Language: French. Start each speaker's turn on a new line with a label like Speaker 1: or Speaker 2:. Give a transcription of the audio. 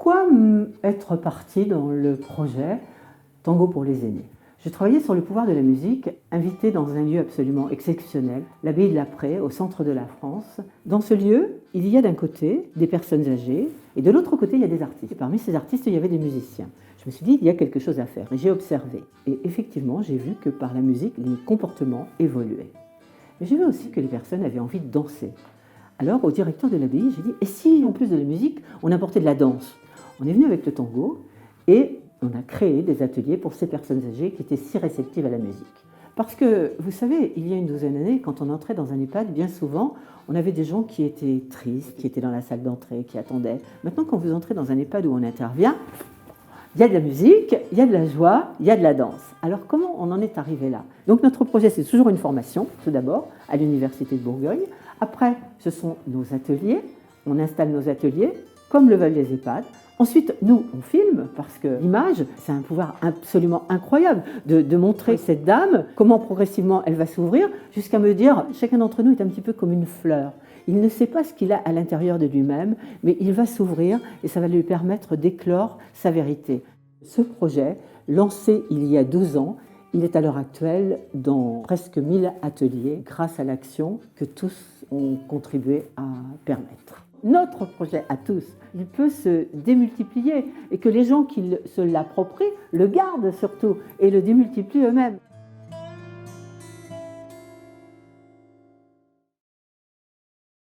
Speaker 1: Pourquoi être partie dans le projet Tango pour les aînés? Je travaillais sur le pouvoir de la musique, invitée dans un lieu absolument exceptionnel, l'abbaye de la Prée, au centre de la France. Dans ce lieu, il y a d'un côté des personnes âgées et de l'autre côté, il y a des artistes. Et parmi ces artistes, il y avait des musiciens. Je me suis dit, il y a quelque chose à faire et j'ai observé. Et effectivement, j'ai vu que par la musique, les comportements évoluaient. Mais j'ai vu aussi que les personnes avaient envie de danser. Alors, au directeur de l'abbaye, j'ai dit, et si en plus de la musique, on apportait de la danse? On est venu avec le tango et on a créé des ateliers pour ces personnes âgées qui étaient si réceptives à la musique. Parce que, vous savez, il y a une douzaine d'années, quand on entrait dans un EHPAD, bien souvent, on avait des gens qui étaient tristes, qui étaient dans la salle d'entrée, qui attendaient. Maintenant, quand vous entrez dans un EHPAD où on intervient, il y a de la musique, il y a de la joie, il y a de la danse. Alors, comment on en est arrivé là? Donc, notre projet, c'est toujours une formation, tout d'abord, à l'Université de Bourgogne. Après, ce sont nos ateliers. On installe nos ateliers, comme le veulent les EHPAD. Ensuite, nous, on filme, parce que l'image, c'est un pouvoir absolument incroyable de montrer cette dame, comment progressivement elle va s'ouvrir, jusqu'à me dire, chacun d'entre nous est un petit peu comme une fleur. Il ne sait pas ce qu'il a à l'intérieur de lui-même, mais il va s'ouvrir et ça va lui permettre d'éclore sa vérité. Ce projet, lancé il y a 12 ans, il est à l'heure actuelle dans presque 1000 ateliers grâce à l'action que tous ont contribué à permettre. Notre projet à tous, il peut se démultiplier et que les gens qui se l'approprient le gardent surtout et le démultiplient eux-mêmes.